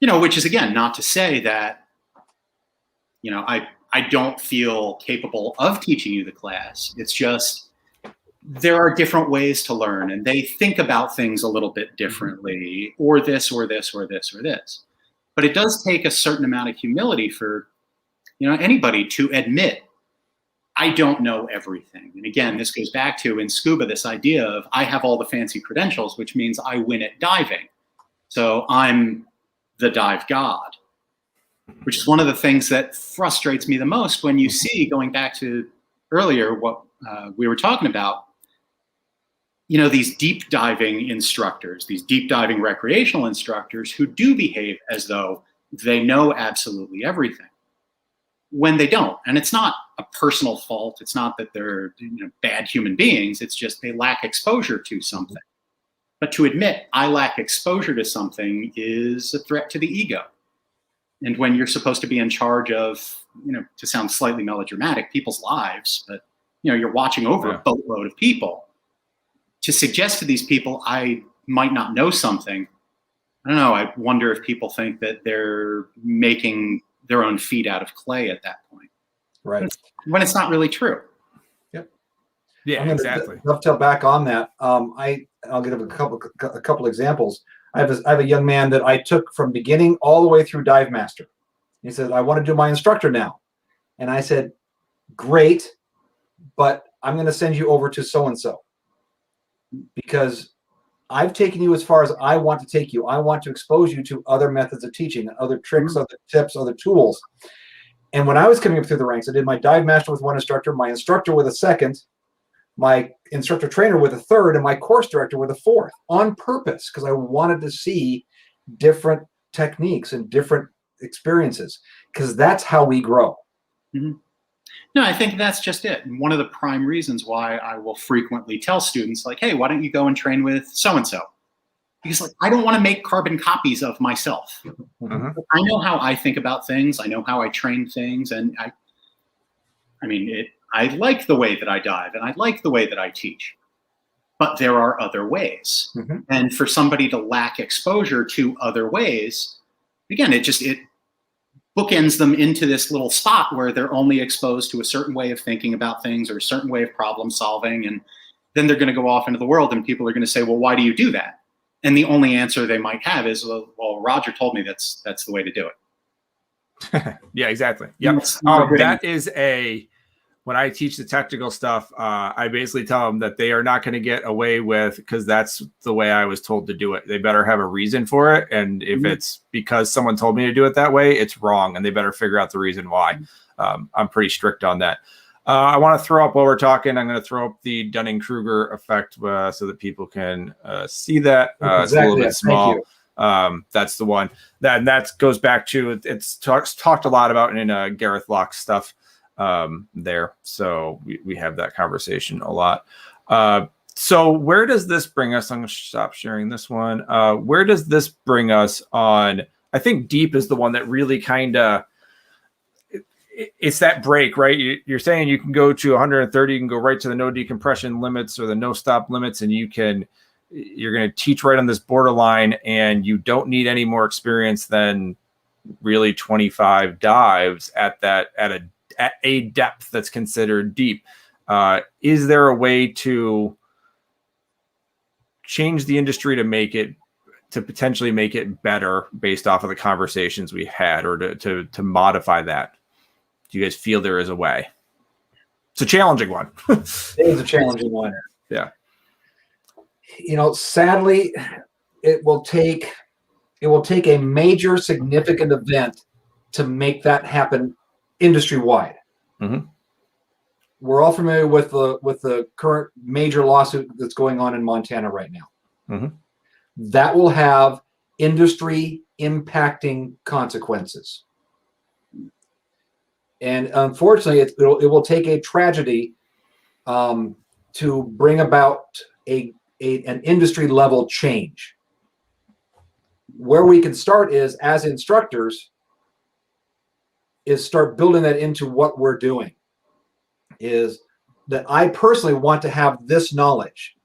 Which is, again, not to say that, I don't feel capable of teaching you the class. It's just there are different ways to learn, and they think about things a little bit differently, or this, or this, or this, or this. But it does take a certain amount of humility for, anybody to admit, I don't know everything. And again, this goes back to, in scuba, this idea of I have all the fancy credentials, which means I win at diving. So I'm the dive god, which is one of the things that frustrates me the most when you see, going back to earlier, what we were talking about, these deep diving instructors, these deep diving recreational instructors who do behave as though they know absolutely everything when they don't. And it's not a personal fault. It's not that they're bad human beings. It's just they lack exposure to something. But to admit I lack exposure to something is a threat to the ego. And when you're supposed to be in charge of, to sound slightly melodramatic, people's lives, but you're watching over a boatload of people, to suggest to these people I might not know something, I don't know, I wonder if people think that they're making their own feet out of clay at that point. Right. When it's not really true. Yep. Yeah, exactly. Dovetail back on that. I'll give a couple examples. I have a young man that I took from beginning all the way through Dive Master. He said, I want to do my instructor now. And I said, great, but I'm going to send you over to so-and-so because I've taken you as far as I want to take you. I want to expose you to other methods of teaching, other tricks, other tips, other tools. And when I was coming up through the ranks, I did my Dive Master with one instructor, my instructor with a second, my instructor trainer with a third, and my course director with a fourth, on purpose, because I wanted to see different techniques and different experiences, because that's how we grow. No, I think that's just it. And one of the prime reasons why I will frequently tell students, like, hey, why don't you go and train with so-and-so? Because I don't want to make carbon copies of myself. I know how I think about things. I know how I train things. And I like the way that I dive and I like the way that I teach, but there are other ways. And for somebody to lack exposure to other ways, again, it bookends them into this little spot where they're only exposed to a certain way of thinking about things or a certain way of problem solving. And then they're going to go off into the world and people are going to say, well, why do you do that? And the only answer they might have is, well, Roger told me that's the way to do it. Yeah, exactly. Yep. That is when I teach the technical stuff, I basically tell them that they are not going to get away with, because that's the way I was told to do it. They better have a reason for it. And if it's because someone told me to do it that way, it's wrong. And they better figure out the reason why. I'm pretty strict on that. I want to throw up while we're talking. I'm going to throw up the Dunning-Kruger effect so that people can see that. It's a little bit small. That's the one. That goes back to, it's talked a lot about in Gareth Locke's stuff. There. So we have that conversation a lot. So where does this bring us? I'm going to stop sharing this one. Where does this bring us on? I think deep is the one that really kind of, it's that break, right? You're saying you can go to 130, you can go right to the no decompression limits or the no stop limits, and you're going to teach right on this borderline, and you don't need any more experience than really 25 dives at a depth that's considered deep. Is there a way to change the industry to potentially make it better based off of the conversations we had, or to modify that? Do you guys feel there is a way? It's a challenging one. It is a challenging one. Yeah. Sadly, it will take a major significant event to make that happen industry-wide. We're all familiar with the current major lawsuit that's going on in Montana right now. That will have industry impacting consequences. And unfortunately, it will take a tragedy to bring about an industry level change. Where we can start is, as instructors, is start building that into what we're doing. Is that I personally want to have this knowledge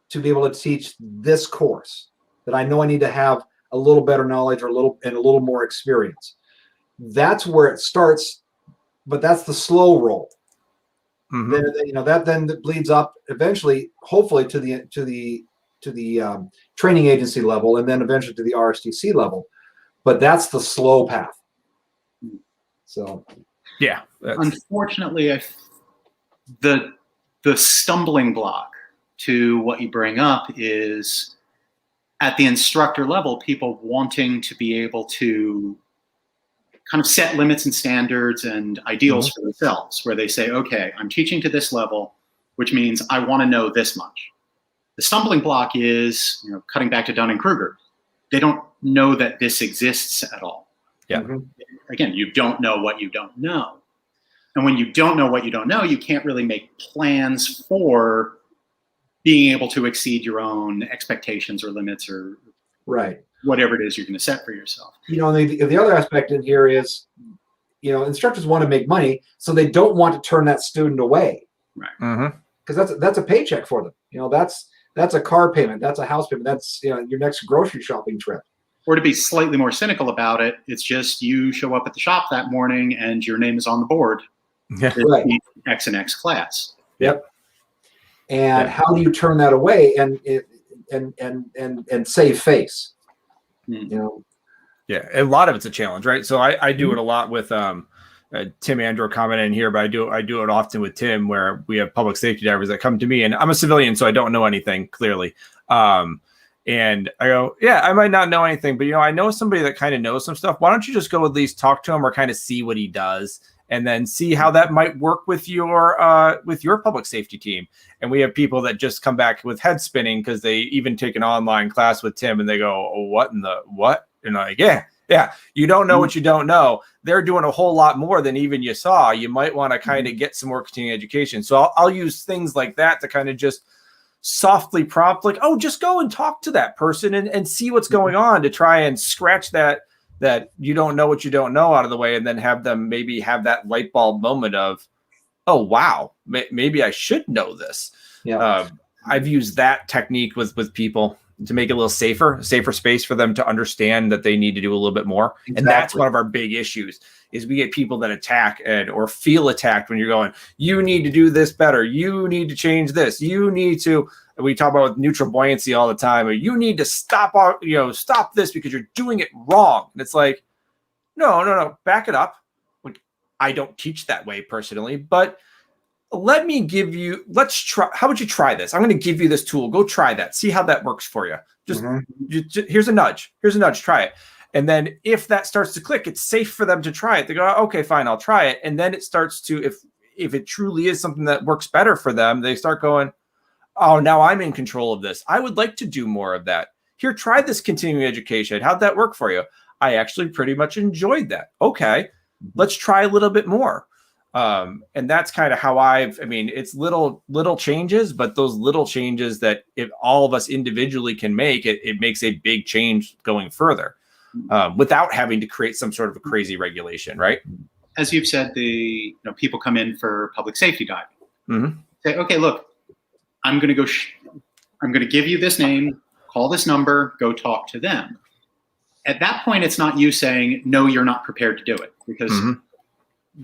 to be able to teach this course, that I know I need to have a little better knowledge or a little more experience. That's where it starts, but that's the slow roll. Mhm. Then that then bleeds up eventually, hopefully to the training agency level, and then eventually to the RSTC level. But that's the slow path. So Yeah. Unfortunately, the stumbling block to what you bring up is at the instructor level, people wanting to be able to kind of set limits and standards and ideals for themselves, where they say, okay, I'm teaching to this level, which means I want to know this much. The stumbling block is, cutting back to Dunning-Kruger. They don't know that this exists at all. Yeah. Again, you don't know what you don't know. And when you don't know what you don't know, you can't really make plans for being able to exceed your own expectations or limits or right. whatever it is you're going to set for yourself. The other aspect in here is, instructors want to make money, so they don't want to turn that student away. Right. Because that's a paycheck for them. That's a car payment. That's a house payment. That's your next grocery shopping trip. Or to be slightly more cynical about it, it's just you show up at the shop that morning and your name is on the board. Yeah. Right. X and X class. Yep. And how do you turn that away and save face? Yeah, a lot of it's a challenge, right? So I do it a lot with Tim Andrew commented in here, but I do it often with Tim, where we have public safety divers that come to me, and I'm a civilian, so I don't know anything clearly. And I go, yeah, I might not know anything, but I know somebody that kind of knows some stuff. Why don't you just go at least talk to him or kind of see what he does, and then see how that might work with your public safety team. And we have people that just come back with head spinning because they even take an online class with Tim, and they go, oh, what in the what? And I'm like, yeah, you don't know what you don't know. They're doing a whole lot more than even you saw. You might want to kind of get some more continuing education. So I'll use things like that to kind of just softly prompt, like, oh, just go and talk to that person and see what's going on, to try and scratch that you don't know what you don't know out of the way, and then have them maybe have that light bulb moment of, oh, wow, maybe I should know this. Yeah. I've used that technique with people to make it a little safer space for them to understand that they need to do a little bit more. Exactly. And that's one of our big issues, is we get people that attack or feel attacked when you're going, you need to do this better. You need to change this. You need to, we talk about neutral buoyancy all the time, or you need to stop this because you're doing it wrong. And it's like, no, back it up. Like, I don't teach that way personally, but let's try. How would you try this? I'm going to give you this tool. Go try that. See how that works for you. Just here's a nudge. Try it. And then if that starts to click, it's safe for them to try it. They go, okay, fine, I'll try it. And then it starts to, if it truly is something that works better for them, they start going, oh, now I'm in control of this. I would like to do more of that. Here, try this continuing education. How'd that work for you? I actually pretty much enjoyed that. Okay, let's try a little bit more. And that's kind of how it's little changes, but those little changes that if all of us individually can make, it makes a big change going further, without having to create some sort of a crazy regulation, right? As you've said, people come in for public safety diving. Say, okay, look, I'm going to give you this name, call this number, go talk to them. At that point, it's not you saying, no, you're not prepared to do it, because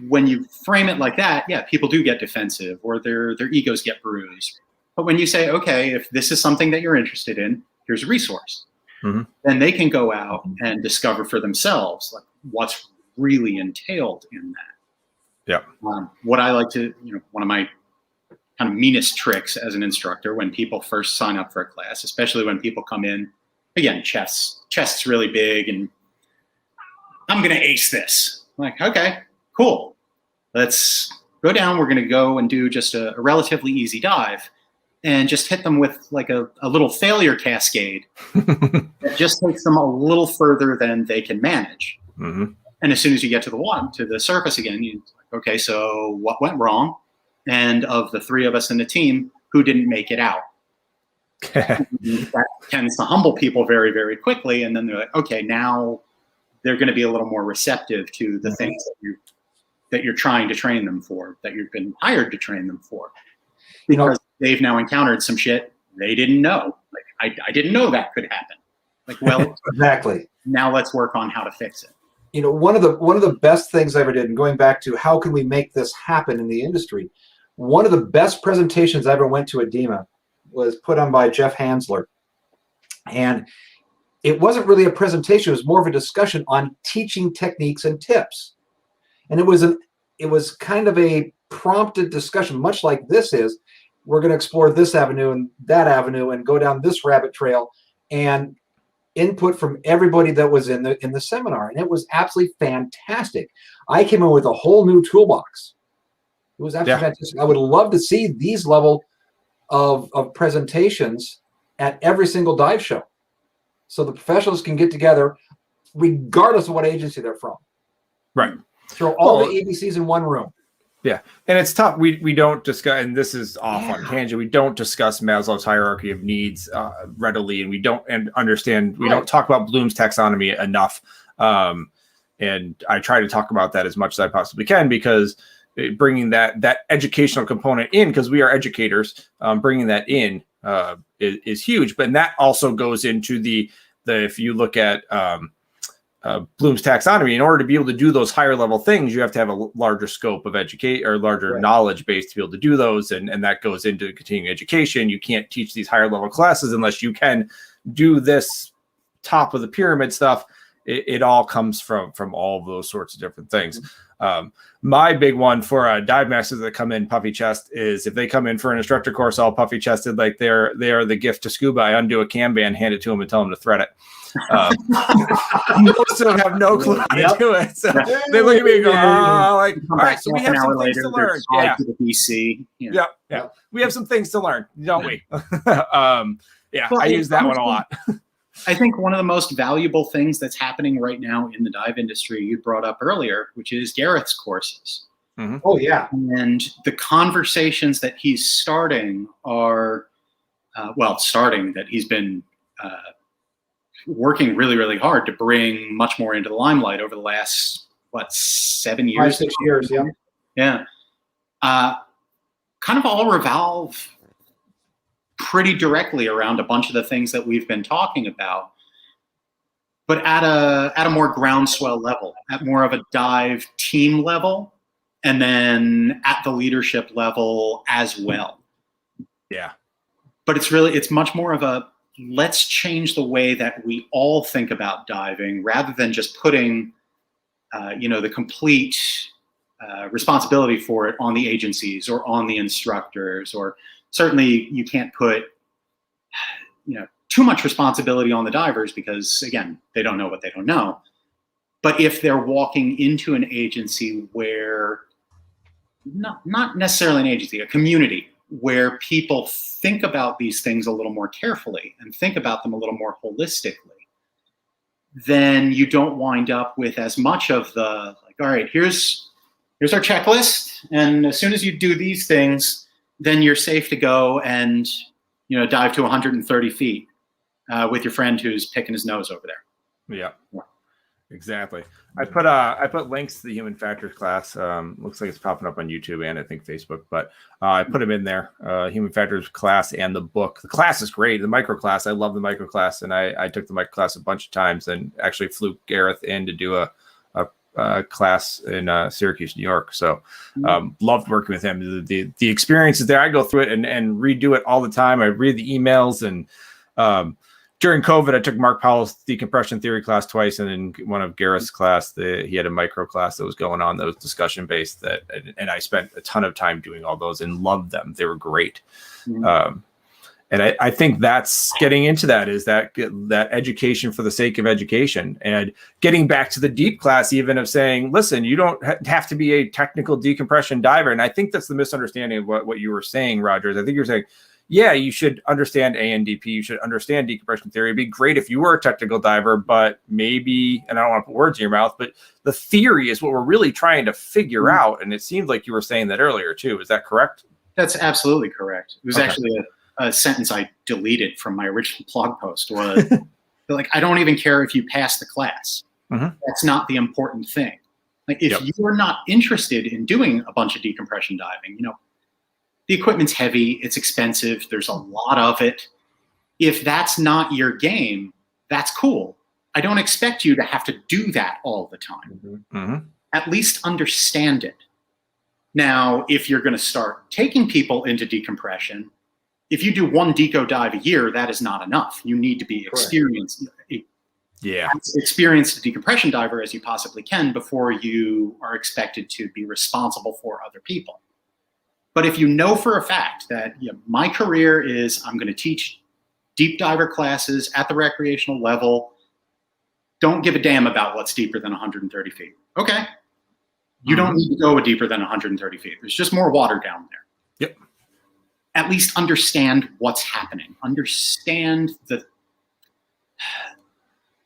when you frame it like that, yeah, people do get defensive, or their egos get bruised. But when you say, okay, if this is something that you're interested in, here's a resource, then they can go out and discover for themselves like what's really entailed in that. Yeah. What I like to, one of my kind of meanest tricks as an instructor when people first sign up for a class, especially when people come in, again, chest's really big, and I'm going to ace this. I'm like, okay, cool. Let's go down. We're going to go and do just a relatively easy dive. and just hit them with like a little failure cascade that just takes them a little further than they can manage. Mm-hmm. And as soon as you get to the surface again, you okay, so what went wrong? And of the three of us in the team, who didn't make it out? That tends to humble people very, very quickly. And then they're like, okay, now they're going to be a little more receptive to the things that you're trying to train them for, that you've been hired to train them for. Because they've now encountered some shit they didn't know. Like, I didn't know that could happen. Like, well, exactly. Now let's work on how to fix it. You know, one of the best things I ever did, and going back to how can we make this happen in the industry, one of the best presentations I ever went to at DEMA was put on by Jeff Hansler. And it wasn't really a presentation, it was more of a discussion on teaching techniques and tips. And it was kind of a prompted discussion, much like this is. We're going to explore this avenue and that avenue and go down this rabbit trail, and input from everybody that was in the seminar. And it was absolutely fantastic. I came in with a whole new toolbox. It was absolutely fantastic. I would love to see these level of presentations at every single dive show, so the professionals can get together regardless of what agency they're from. Right. Throw all the ABCs in one room. Yeah. And it's tough. We don't discuss, and this is off on tangent, we don't discuss Maslow's hierarchy of needs readily, and we don't understand, we don't talk about Bloom's taxonomy enough. And I try to talk about that as much as I possibly can, because bringing that educational component in, because we are educators, bringing that in is huge. But that also goes into the if you look at Bloom's taxonomy, in order to be able to do those higher level things, you have to have a larger scope of educate or larger knowledge base to be able to do those. And that goes into continuing education. You can't teach these higher level classes unless you can do this top of the pyramid stuff. It all comes from all of those sorts of different things. My big one for dive masters that come in puffy chest is, if they come in for an instructor course all puffy chested, like they are the gift to scuba, I undo a cam band, hand it to them, and tell them to thread it. Most of them have no clue how to do it. So they look at me and go, like, all right, so we have some things to learn. Yeah. To the BC. Yeah. We have some things to learn, don't we? I use that one a lot. I think one of the most valuable things that's happening right now in the dive industry, you brought up earlier, which is Gareth's courses. Mm-hmm. Oh, yeah. And the conversations that he's starting are, that he's been working really, really hard to bring much more into the limelight over the last, 7 years? 5, 6 years, yeah. Yeah. Kind of all revolve pretty directly around a bunch of the things that we've been talking about, but at a more groundswell level, at more of a dive team level, and then at the leadership level as well. Yeah. But it's much more of a, let's change the way that we all think about diving, rather than just putting, the complete responsibility for it on the agencies or on the instructors, or certainly you can't put, too much responsibility on the divers, because again, they don't know what they don't know. But if they're walking into an agency where, not necessarily an agency, a community where people think about these things a little more carefully and think about them a little more holistically, then you don't wind up with as much of the, like, all right, here's our checklist, and as soon as you do these things, then you're safe to go and, dive to 130 feet with your friend who's picking his nose over there. Yeah. Exactly. I put links to the human factors class. Looks like it's popping up on YouTube and I think Facebook, but I put them in there. Human factors class and the book. The class is great. The micro class, I love the micro class, and I took the micro class a bunch of times, and actually flew Gareth in to do a class in Syracuse, New York. So loved working with him. The experiences there, I go through it and redo it all the time. I read the emails, and during COVID, I took Mark Powell's decompression theory class twice, and in one of Gareth's class, he had a micro class that was going on that was discussion based. And I spent a ton of time doing all those and loved them. They were great. Mm-hmm. And I think that's getting into that, is that education for the sake of education, and getting back to the deep class, even of saying, listen, you don't have to be a technical decompression diver. And I think that's the misunderstanding of what you were saying, Rogers. I think you're saying, yeah, you should understand ANDP, you should understand decompression theory. It'd be great if you were a technical diver, but maybe, and I don't want to put words in your mouth, but the theory is what we're really trying to figure out. And it seemed like you were saying that earlier too. Is that correct? That's absolutely correct. It was Okay. actually a sentence I deleted from my original blog post was like, I don't even care if you pass the class. Mhm. That's not the important thing. Like if you are not interested in doing a bunch of decompression diving, you know, the equipment's heavy, it's expensive, there's a lot of it. If that's not your game, that's cool. I don't expect you to have to do that all the time. Mhm. At least understand it. Now, if you're going to start taking people into decompression, if you do one deco dive a year, that is not enough. You need to be experienced, Yeah. as experienced a decompression diver as you possibly can before you are expected to be responsible for other people. But if you know for a fact that my career is I'm going to teach deep diver classes at the recreational level, don't give a damn about what's deeper than 130 feet. Okay. You don't need to go deeper than 130 feet. There's just more water down there. Yep. At least understand what's happening.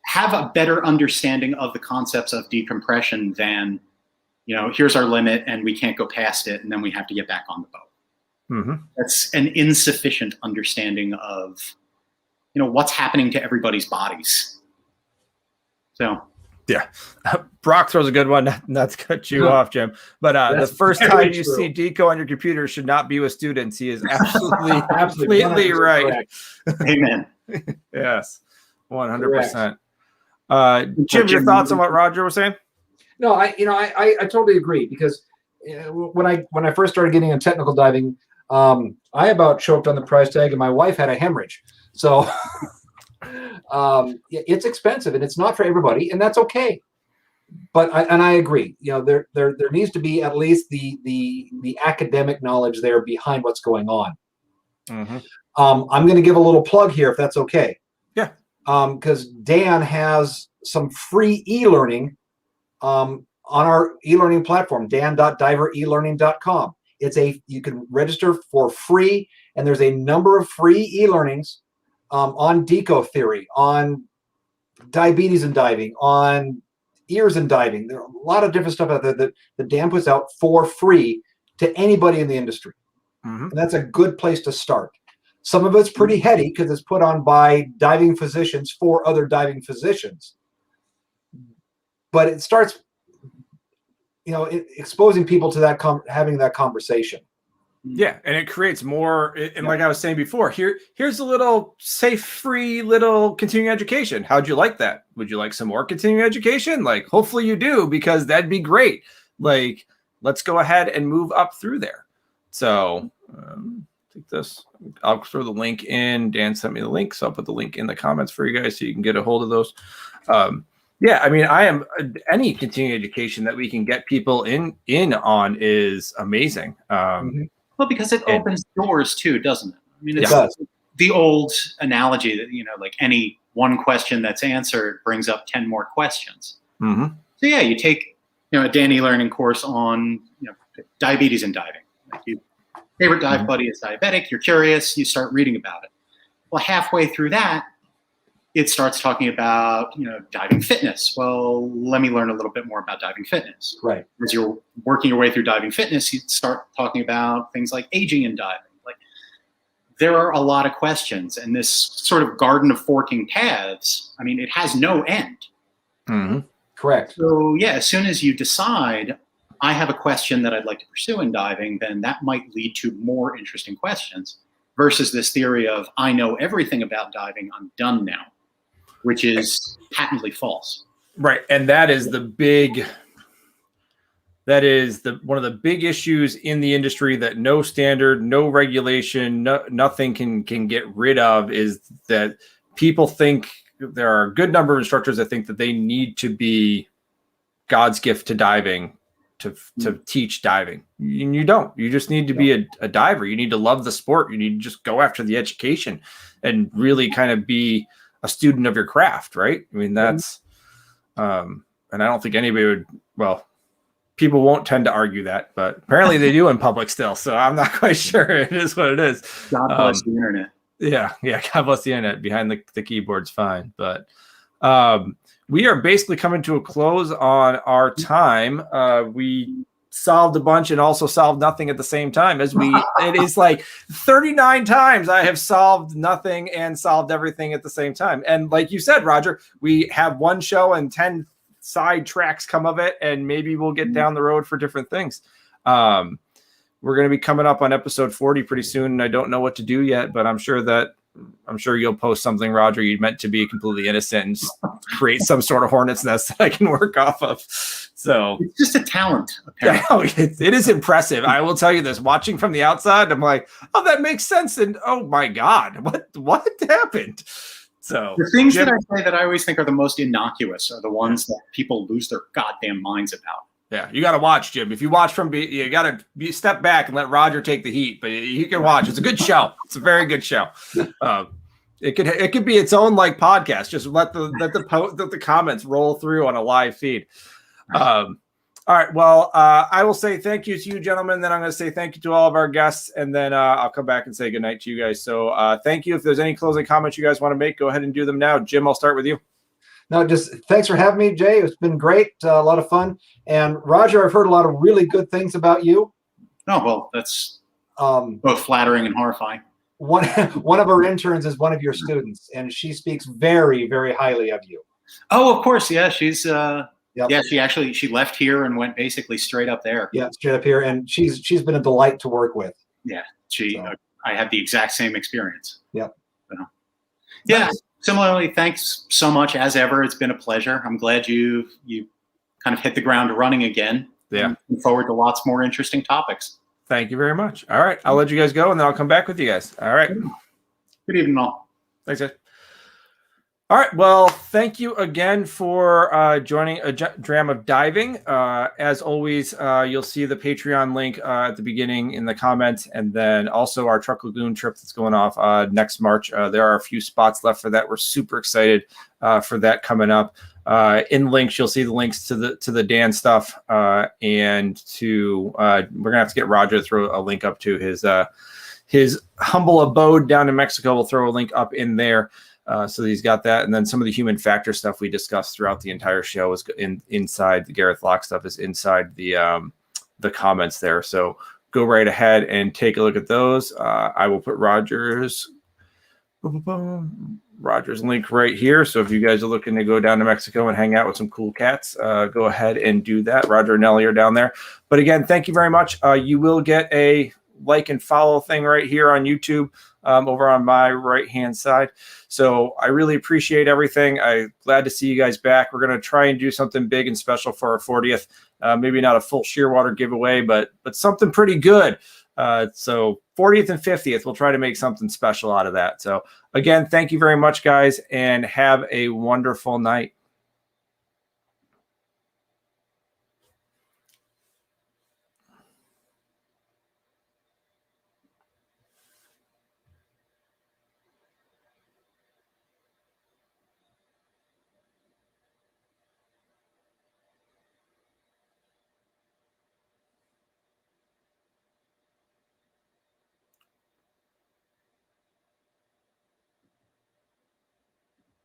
Have a better understanding of the concepts of decompression than, here's our limit and we can't go past it and then we have to get back on the boat. Mm-hmm. That's an insufficient understanding of, what's happening to everybody's bodies. So. Yeah. Brock throws a good one, not to cut you off, Jim. But the first time you see Deco on your computer should not be with students. He is absolutely, completely right. Amen. Yes, 100%. Jim, your thoughts on what Roger was saying? No, I totally agree, because when I first started getting into technical diving, I about choked on the price tag, and my wife had a hemorrhage. So. It's expensive and it's not for everybody, and that's okay. But I agree. There needs to be at least the academic knowledge there behind what's going on. Mm-hmm. I'm going to give a little plug here, if that's okay. Yeah. Because Dan has some free e-learning on our e-learning platform, dan.diverelearning.com. You can register for free, and there's a number of free e-learnings on deco theory, on diabetes and diving, on ears and diving. There are a lot of different stuff out there that Dan puts out for free to anybody in the industry. Mm-hmm. And that's a good place to start. Some of it's pretty heady because it's put on by diving physicians for other diving physicians. But it starts, exposing people to having that conversation. Yeah, and it creates more. And like I was saying before, here's a little safe, free little continuing education. How'd you like that? Would you like some more continuing education? Like, hopefully you do, because that'd be great. Like, let's go ahead and move up through there. So take this. I'll throw the link in. Dan sent me the link, so I'll put the link in the comments for you guys so you can get a hold of those. Yeah, I mean, I am any continuing education that we can get people in on is amazing. Well, because it opens doors too, doesn't it? I mean, it does. The old analogy that, like any one question that's answered brings up 10 more questions. Mm-hmm. So yeah, you take, a Dan e-learning course on, diabetes and diving. Like your favorite dive buddy is diabetic. You're curious. You start reading about it. Well, halfway through that, it starts talking about, diving fitness. Well, let me learn a little bit more about diving fitness. Right. As you're working your way through diving fitness, you start talking about things like aging in diving. Like, there are a lot of questions, and this sort of garden of forking paths, I mean, it has no end. Mm-hmm. Correct. So yeah, as soon as you decide, I have a question that I'd like to pursue in diving, then that might lead to more interesting questions versus this theory of, I know everything about diving, I'm done now, which is patently false. Right. And that is one of the big issues in the industry that no standard, no regulation, nothing can get rid of, is that people think there are a good number of instructors that think that they need to be God's gift to diving to teach diving. And you don't. You just need to be a diver. You need to love the sport. You need to just go after the education and really kind of be a student of your craft, right? I mean, that's and I don't think anybody would, well, people won't tend to argue that, but apparently they do in public still. So I'm not quite sure. It is what it is. God bless the internet. Yeah. God bless the internet. Behind the keyboard's fine. But we are basically coming to a close on our time. We solved a bunch and also solved nothing at the same time. It is like 39 times I have solved nothing and solved everything at the same time. And like you said, Roger, we have one show and 10 side tracks come of it, and maybe we'll get down the road for different things. We're going to be coming up on episode 40 pretty soon, and I don't know what to do yet, but I'm sure you'll post something, Roger. You meant to be completely innocent and create some sort of hornet's nest that I can work off of. So it's just a talent. Yeah, it is impressive. I will tell you this, watching from the outside, I'm like, oh, that makes sense. And oh my God, what happened? So the things that I say that I always think are the most innocuous are the ones that people lose their goddamn minds about. Yeah, you got to watch, Jim. If you watch you got to step back and let Roger take the heat. But you can watch. It's a good show. It's a very good show. It could be its own like podcast. Just let the comments roll through on a live feed. All right. Well, I will say thank you to you, gentlemen. Then I'm going to say thank you to all of our guests, and then I'll come back and say goodnight to you guys. So thank you. If there's any closing comments you guys want to make, go ahead and do them now. Jim, I'll start with you. No, just thanks for having me, Jay. It's been great, a lot of fun. And Roger, I've heard a lot of really good things about you. Oh, well, that's both flattering and horrifying. One of our interns is one of your students, and she speaks very, very highly of you. Oh, of course. Yeah, she's Yep. Yeah, she left here and went basically straight up there. Yeah, straight up here, and she's been a delight to work with. Yeah, I had the exact same experience. Yep. So, yeah. Similarly, thanks so much as ever. It's been a pleasure. I'm glad you kind of hit the ground running again. Yeah. Looking forward to lots more interesting topics. Thank you very much. All right, I'll let you guys go, and then I'll come back with you guys. All right. Good evening, all. Thanks, guys. All right. Well, thank you again for joining a Dram of Diving. As always, you'll see the Patreon link at the beginning in the comments, and then also our Truck Lagoon trip that's going off next March. There are a few spots left for that. We're super excited for that coming up. In links, you'll see the links to the Dan stuff, and to we're gonna have to get Roger to throw a link up to his humble abode down in Mexico. We'll throw a link up in there. So he's got that, and then some of the human factor stuff we discussed throughout the entire show is inside the Gareth Locke stuff is inside the comments there. So go right ahead and take a look at those. I will put Roger's link right here. So if you guys are looking to go down to Mexico and hang out with some cool cats, go ahead and do that. Roger and Nelly are down there. But again, thank you very much. You will get a like and follow thing right here on YouTube. Over on my right-hand side. So I really appreciate everything. I'm glad to see you guys back. We're going to try and do something big and special for our 40th. Maybe not a full Shearwater giveaway, but something pretty good. So 40th and 50th, we'll try to make something special out of that. So again, thank you very much, guys, and have a wonderful night.